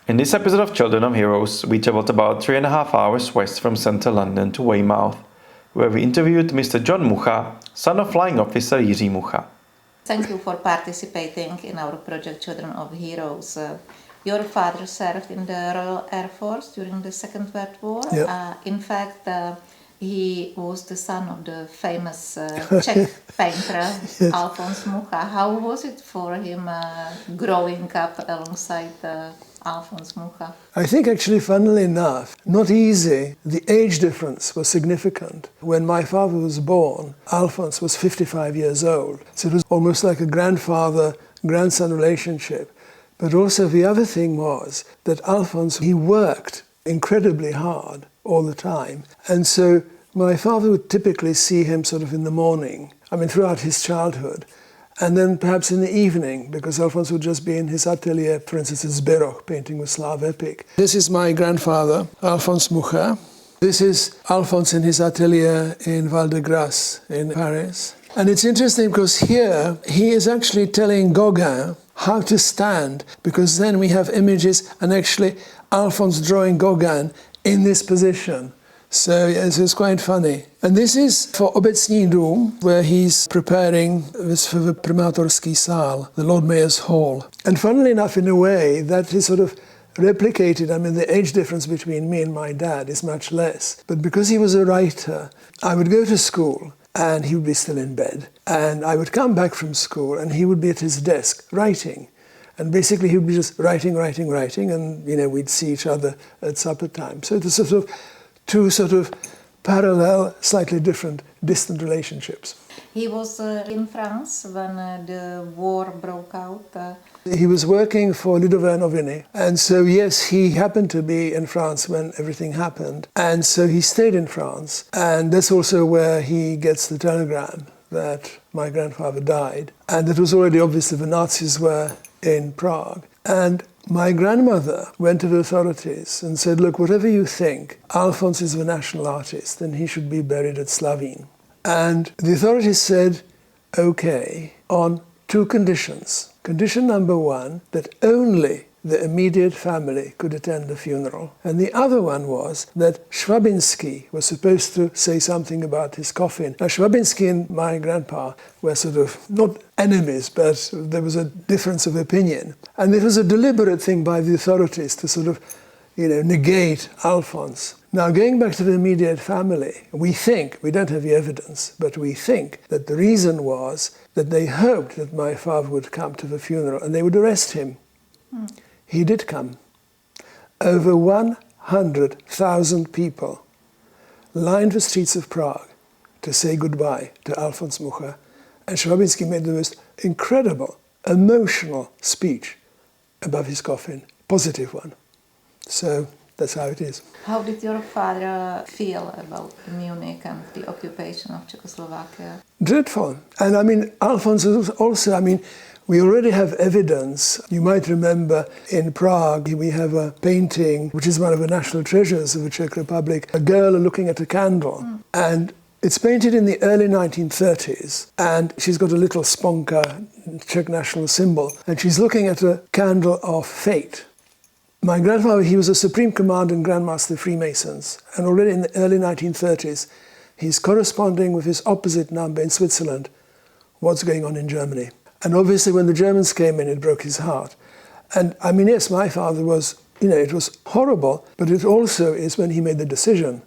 In this episode of Children of Heroes, we travelled about 3.5 hours west from central London to Weymouth, where we interviewed Mr. John Mucha, son of flying officer Jiří Mucha. Thank you for participating in our project Children of Heroes. Your father served in the Royal Air Force during the Second World War. Yep. In fact, he was the son of the famous Czech painter Alfons Mucha. How was it for him growing up alongside Alfons Mucha? I think actually, funnily enough, not easy. The age difference was significant. When my father was born, Alfons was 55 years old. So it was almost like a grandfather-grandson relationship. But also the other thing was that Alfons, he worked incredibly hard all the time. And so my father would typically see him sort of in the morning, throughout his childhood. And then perhaps in the evening, because Alfons would just be in his atelier, for instance, at Zbiroch, painting with Slav epic. This is my grandfather, Alfons Mucha. This is Alfons in his atelier in Val-de-Grâce in Paris. And it's interesting because here he is actually telling Gauguin how to stand, because then we have images and actually Alfons drawing Gauguin in this position. So yes, it's quite funny. And this is for Obecní dům, where he's preparing this for the primátorský sál, the Lord Mayor's Hall. And funnily enough, in a way, that is sort of replicated. The age difference between me and my dad is much less. But because he was a writer, I would go to school and he would be still in bed. And I would come back from school and he would be at his desk writing. And basically he would be just writing, and we'd see each other at supper time. So it was sort of two sort of parallel, slightly different, distant relationships. He was in France when the war broke out. He was working for Lidové noviny. And so, yes, he happened to be in France when everything happened. And so he stayed in France. And that's also where he gets the telegram that my grandfather died. And it was already obvious that the Nazis were in Prague. And my grandmother went to the authorities and said, look, whatever you think, Alfons is the national artist and he should be buried at Slavín. And the authorities said, okay, on two conditions. Condition number one, that only the immediate family could attend the funeral. And the other one was that Švabinsky was supposed to say something about his coffin. Now, Švabinsky and my grandpa were sort of not enemies, but there was a difference of opinion. And it was a deliberate thing by the authorities to sort of, negate Alfons. Now, going back to the immediate family, we think, we don't have the evidence, but we think that the reason was that they hoped that my father would come to the funeral and they would arrest him. He did come. Over 100,000 people lined the streets of Prague to say goodbye to Alfons Mucha, and Švabinsky made the most incredible, emotional speech above his coffin, positive one. So that's how it is. How did your father feel about Munich and the occupation of Czechoslovakia? Dreadful. And Alfons was also, we already have evidence. You might remember in Prague, we have a painting, which is one of the national treasures of the Czech Republic, a girl looking at a candle. And it's painted in the early 1930s. And she's got a little sponka, Czech national symbol. And she's looking at a candle of fate. My grandfather, he was a Supreme Commander and Grand Master of Freemasons. And already in the early 1930s, he's corresponding with his opposite number in Switzerland, what's going on in Germany. And obviously when the Germans came in, it broke his heart. And yes, my father was, it was horrible, but it also is when he made the decision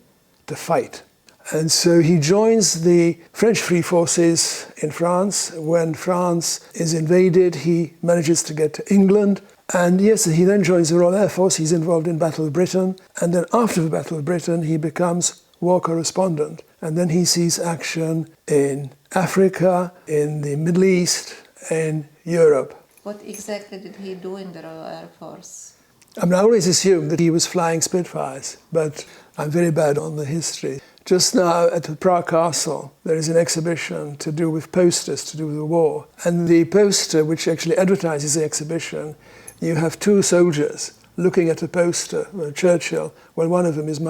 to fight. And so he joins the French Free Forces in France. When France is invaded, he manages to get to England. And yes, he then joins the Royal Air Force. He's involved in Battle of Britain. And then after the Battle of Britain, he becomes war correspondent, and then he sees action in Africa, in the Middle East, in Europe. What exactly did he do in the Royal Air Force? I mean, I always assumed that he was flying Spitfires, but I'm very bad on the history. Just now at the Prague Castle, there is an exhibition to do with posters to do with the war. And the poster, which actually advertises the exhibition, you have two soldiers looking at a poster, Churchill. Well, one of them is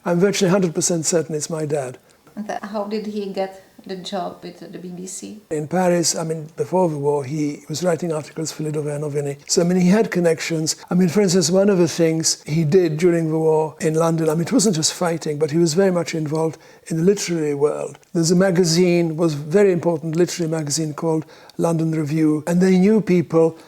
I'm virtually 100% certain it's my dad. And how did he get the job with the BBC? In Paris, before the war, he was writing articles for Lidové noviny. So, he had connections. For instance, one of the things he did during the war in London, it wasn't just fighting, but he was very much involved in the literary world. There's a magazine, was a very important literary magazine called London Review, and they knew people,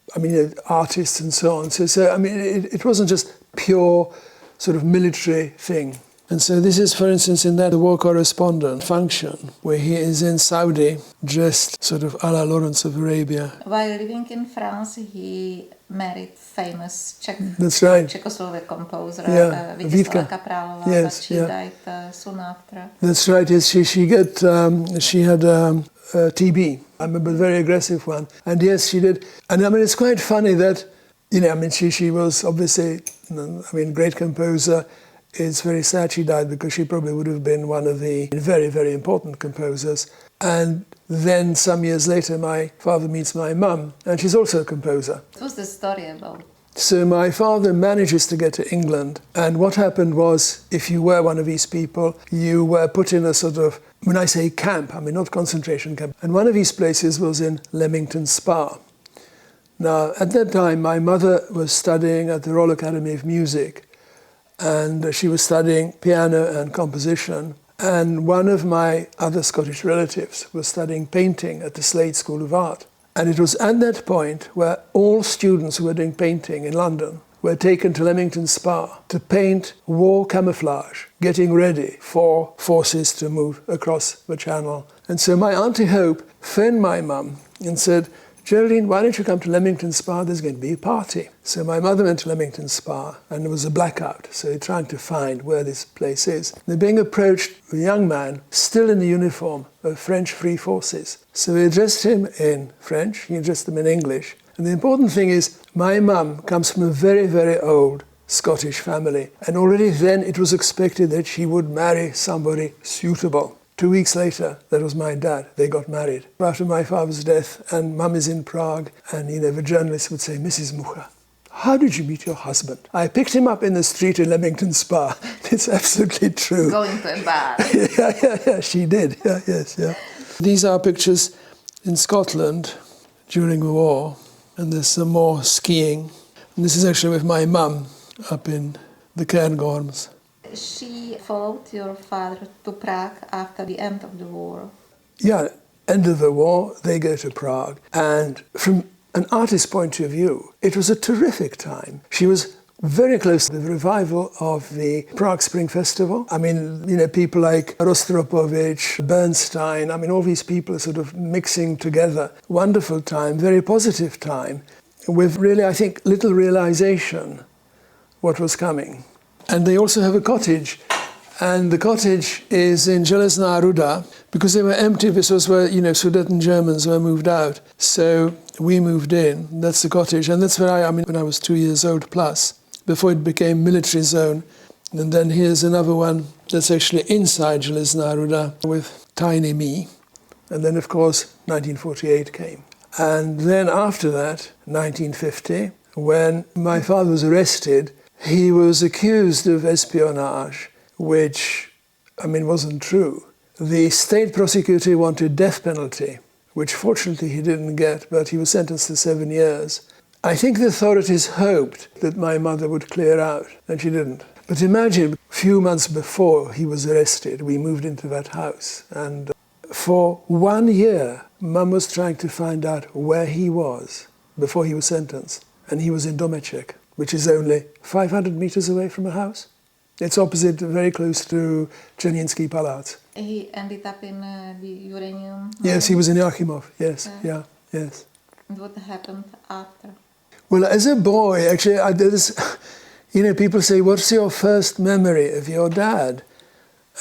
artists and so on. So it wasn't just pure sort of military thing. And so this is, for instance, in that war correspondent function, where he is in Saudi, dressed sort of a la Lawrence of Arabia. While living in France, he married famous Czechoslovak composer, Vítka Kaprálová, but she died soon after. That's right, yes, she had TB, I remember a very aggressive one. And yes, she did. And it's quite funny that, she was obviously, great composer. It's very sad she died because she probably would have been one of the very, very important composers. And then some years later, my father meets my mum, and she's also a composer. What was the story about? So my father manages to get to England, and what happened was, if you were one of these people, you were put in a sort of, when I say camp, not concentration camp, and one of these places was in Leamington Spa. Now, at that time, my mother was studying at the Royal Academy of Music, and she was studying piano and composition. And one of my other Scottish relatives was studying painting at the Slade School of Art. And it was at that point where all students who were doing painting in London were taken to Leamington Spa to paint war camouflage, getting ready for forces to move across the channel. And so my Auntie Hope phoned my mum and said, "Geraldine, why don't you come to Leamington Spa? There's going to be a party." So my mother went to Leamington Spa, and there was a blackout, so they're trying to find where this place is. They're being approached with a young man, still in the uniform of French Free Forces. So they addressed him in French, he addressed them in English. And the important thing is, my mum comes from a very, very old Scottish family, and already then it was expected that she would marry somebody suitable. 2 weeks later, that was my dad. They got married. After my father's death, and mum is in Prague, and the journalist would say, "Mrs. Mucha, how did you meet your husband?" "I picked him up in the street in Leamington Spa." It's absolutely true. Going to a bar. yeah, she did. Yeah. These are pictures in Scotland during the war, and there's some more skiing. And this is actually with my mum up in the Cairngorms. She followed your father to Prague after the end of the war. Yeah, end of the war, they go to Prague. And from an artist's point of view, it was a terrific time. She was very close to the revival of the Prague Spring Festival. People like Rostropovich, Bernstein, all these people are sort of mixing together. Wonderful time, very positive time, with really, I think, little realization what was coming. And they also have a cottage, and the cottage is in Železná Ruda, because they were empty. This was where, Sudeten Germans were moved out. So we moved in, that's the cottage, and that's where when I was 2 years old plus, before it became military zone. And then here's another one that's actually inside Železná Ruda with tiny me. And then, of course, 1948 came. And then after that, 1950, when my father was arrested, he was accused of espionage, which, wasn't true. The state prosecutor wanted death penalty, which fortunately he didn't get, but he was sentenced to 7 years. I think the authorities hoped that my mother would clear out, and she didn't. But imagine, a few months before he was arrested, we moved into that house, and for 1 year, Mum was trying to find out where he was before he was sentenced, and he was in Domeček, which is only 500 meters away from the house. It's opposite, very close to Černínský palác. He ended up in the uranium. Yes, he was in Jáchymov. Yes. And what happened after? Well, as a boy, actually, people say, "What's your first memory of your dad?"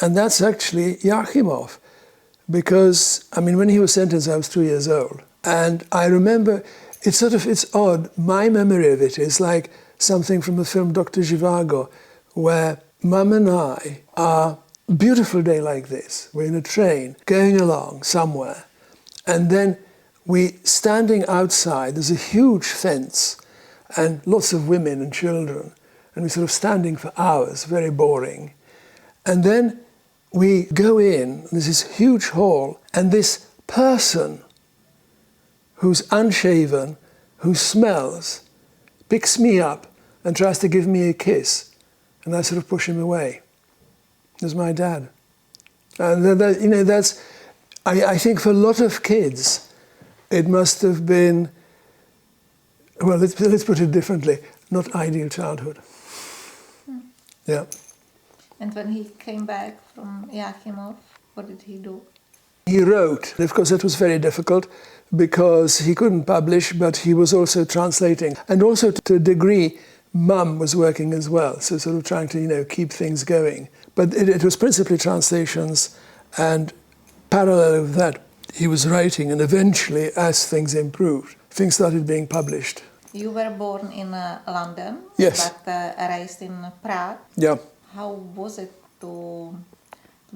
And that's actually Jáchymov. Because, I mean, when he was sentenced, I was 2 years old. And I remember, it's odd. My memory of it is like something from the film Dr. Zhivago, where Mum and I are, beautiful day like this, we're in a train, going along somewhere, and then we standing outside, there's a huge fence, and lots of women and children, and we're sort of standing for hours, very boring. And then we go in, there's this huge hall, and this person who's unshaven, who smells, picks me up and tries to give me a kiss. And I sort of push him away. There's my dad. And that's, I think for a lot of kids, it must have been, well, let's put it differently, not ideal childhood. Yeah. And when he came back from Jáchymov, what did he do? He wrote. Of course, that was very difficult because he couldn't publish, but he was also translating. And also, to a degree, Mum was working as well, so sort of trying to, keep things going. But it was principally translations, and parallel with that, he was writing, and eventually, as things improved, things started being published. You were born in London, yes, but raised in Prague. Yeah. How was it to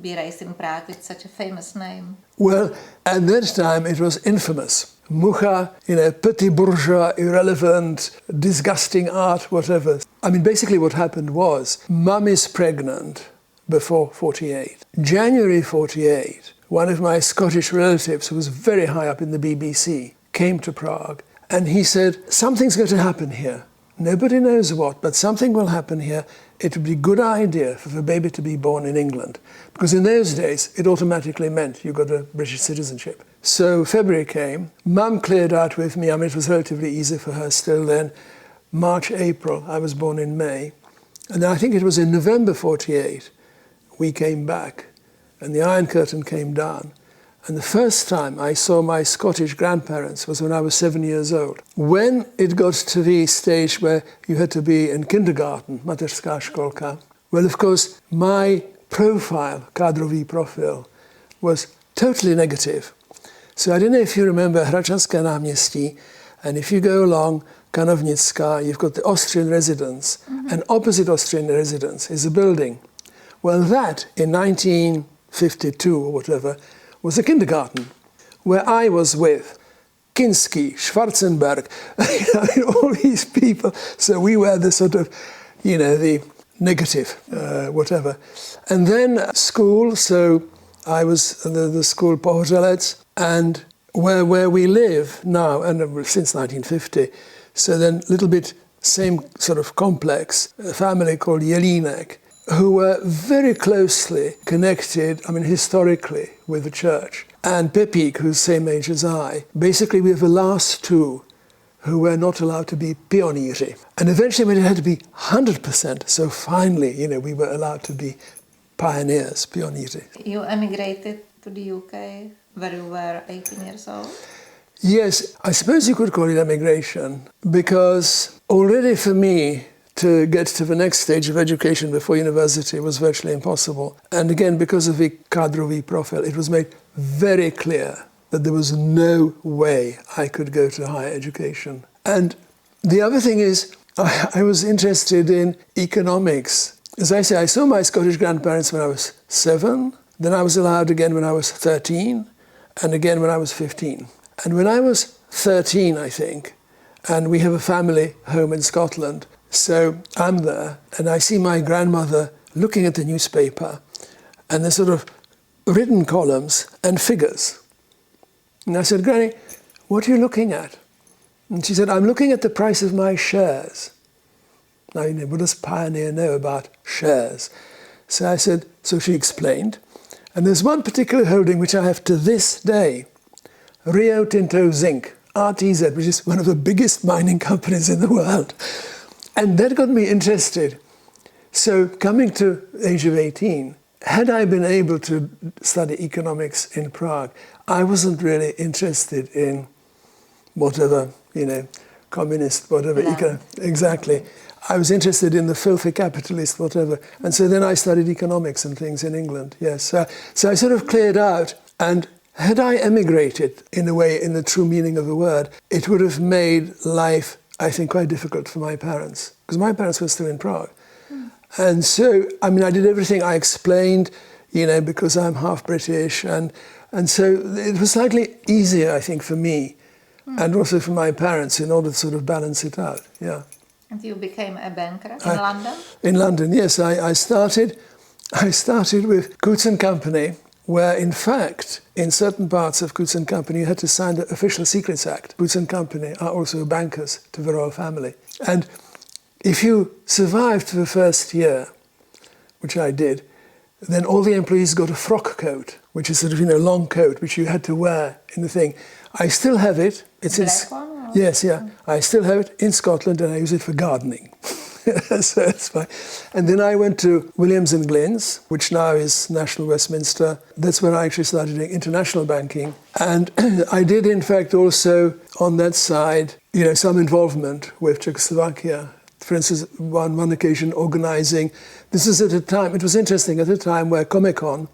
be raised in Prague with such a famous name? Well, at that time it was infamous. Mucha, petit bourgeois, irrelevant, disgusting art, whatever. I mean, basically what happened was, Mum is pregnant before 48. January 48, one of my Scottish relatives, who was very high up in the BBC, came to Prague, and he said, something's going to happen here. Nobody knows what, but something will happen here. It would be a good idea for the baby to be born in England. Because in those days, it automatically meant you got a British citizenship. So February came, Mum cleared out with me. I mean, it was relatively easy for her still then. March, April, I was born in May. And then I think it was in November 48, we came back, and the Iron Curtain came down. And the first time I saw my Scottish grandparents was when I was 7 years old. When it got to the stage where you had to be in kindergarten, mateřská školka, well, of course, my profile, kádrový profil, was totally negative. So I don't know if you remember Hradčanské náměstí, and if you go along Kanovnická, you've got the Austrian residence, and opposite Austrian residence is a building. Well, that, in 1952 or whatever, was a kindergarten, where I was with Kinski, Schwarzenberg, all these people. So we were the sort of, the negative, whatever. And then school, so I was at the school Pohořelec, and where we live now, and since 1950, so then a little bit same sort of complex, a family called Jelínek, who were very closely connected, historically, with the church. And Pepík, who's the same age as I, basically we were the last two who were not allowed to be pioníři. And eventually when it had to be 100%, so finally, we were allowed to be pioneers, pioníři. You emigrated to the UK when you were 18 years old? Yes, I suppose you could call it emigration, because already for me, to get to the next stage of education before university was virtually impossible. And again, because of the kádrový profile, it was made very clear that there was no way I could go to higher education. And the other thing is, I was interested in economics. As I say, I saw my Scottish grandparents when I was 7, then I was allowed again when I was 13, and again when I was 15. And when I was 13, I think, and we have a family home in Scotland, so I'm there, and I see my grandmother looking at the newspaper, and there's sort of written columns and figures. And I said, Granny, what are you looking at? And she said, I'm looking at the price of my shares. Now, what does pioneer know about shares? So I said, so she explained, and there's one particular holding which I have to this day, Rio Tinto Zinc, RTZ, which is one of the biggest mining companies in the world. And that got me interested. So coming to the age of 18, had I been able to study economics in Prague, I wasn't really interested in whatever, communist, whatever. Yeah. Exactly. I was interested in the filthy capitalist, whatever. And so then I studied economics and things in England, yes. So I sort of cleared out. And had I emigrated, in a way, in the true meaning of the word, it would have made life, I think, quite difficult for my parents. Because my parents were still in Prague. And so, I mean, I did everything I explained, you know, because I'm half British. And so it was slightly easier, I think, for me and also for my parents in order to sort of balance it out, yeah. And you became a banker in London? In London, yes. I started with Coutts & Company, where, in fact, in certain parts of Coutts & Company, you had to sign the Official Secrets Act. Coutts & Company are also bankers to the royal family. And if you survived the first year, which I did, then all the employees got a frock coat, which is sort of, you know, long coat, which you had to wear in the thing. I still have it. It's black one? Or? Yes, yeah. I still have it in Scotland, and I use it for gardening. So it's fine. And then I went to Williams & Glyn's, which now is National Westminster. That's where I actually started doing international banking. And I did, in fact, also on that side, you know, some involvement with Czechoslovakia. For instance, on one occasion organizing, this is at a time, it was interesting, at a time where Comecon,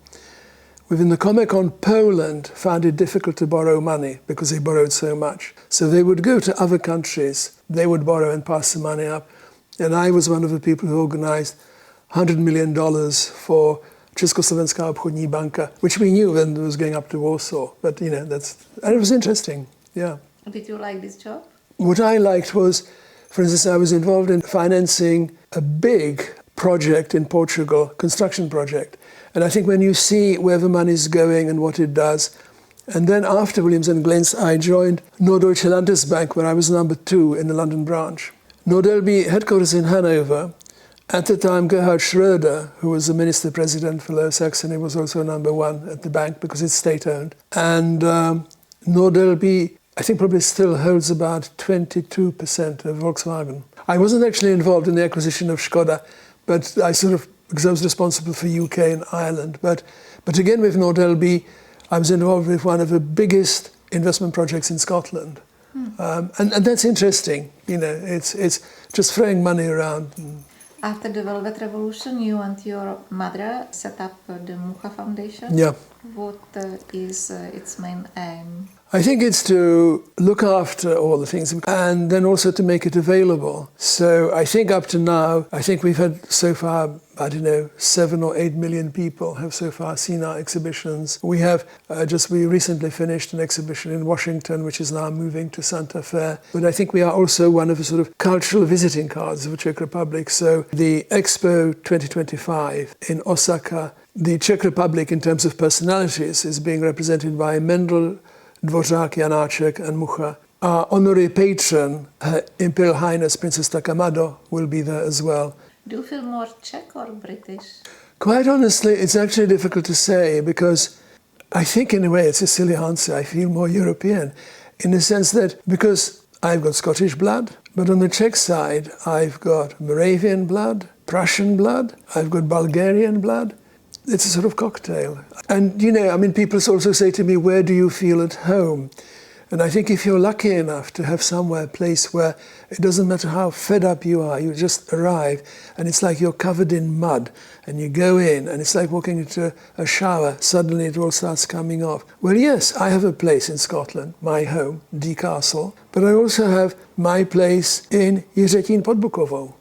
within the Comecon, Poland found it difficult to borrow money because they borrowed so much. So they would go to other countries, they would borrow and pass the money up. And I was one of the people who organized $100 million for Československá obchodní banka, which we knew when it was going up to Warsaw. But, you know, and it was interesting, yeah. Did you like this job? What I liked was, for instance, I was involved in financing a big project in Portugal, construction project. And I think when you see where the money is going and what it does, and then after Williams & Glyn's, I joined Norddeutsche Landesbank, where I was number 2 in the London branch. Nordlb headquarters in Hanover. At the time, Gerhard Schröder, who was the minister-president for Lower Saxony, was also number 1 at the bank because it's state-owned. And Nordlb, I think, probably still holds about 22% of Volkswagen. I wasn't actually involved in the acquisition of Škoda, but I sort of, because I was responsible for UK and Ireland. But again, with Nordlb, I was involved with one of the biggest investment projects in Scotland. And that's interesting, you know, it's just throwing money around. After the Velvet Revolution, you and your mother set up the Mucha Foundation. Yeah. What is its main aim? I think it's to look after all the things and then also to make it available. So I think up to now, I think we've had so far, I don't know, 7 or 8 million people have so far seen our exhibitions. We have we recently finished an exhibition in Washington, which is now moving to Santa Fe. But I think we are also one of the sort of cultural visiting cards of the Czech Republic. So the Expo 2025 in Osaka, the Czech Republic in terms of personalities is being represented by Mendel, Dvořák, Janáček and Mucha. Our honorary patron, Her Imperial Highness Princess Takamado, will be there as well. Do you feel more Czech or British? Quite honestly, it's actually difficult to say because I think in a way it's a silly answer. I feel more European in the sense that because I've got Scottish blood, but on the Czech side I've got Moravian blood, Prussian blood, I've got Bulgarian blood. It's a sort of cocktail. And, you know, I mean, people also say to me, where do you feel at home? And I think if you're lucky enough to have somewhere, a place where it doesn't matter how fed up you are, you just arrive and it's like you're covered in mud and you go in and it's like walking into a shower, suddenly it all starts coming off. Well, yes, I have a place in Scotland, my home, Dee Castle, but I also have my place in Jiřetín pod Bukovou.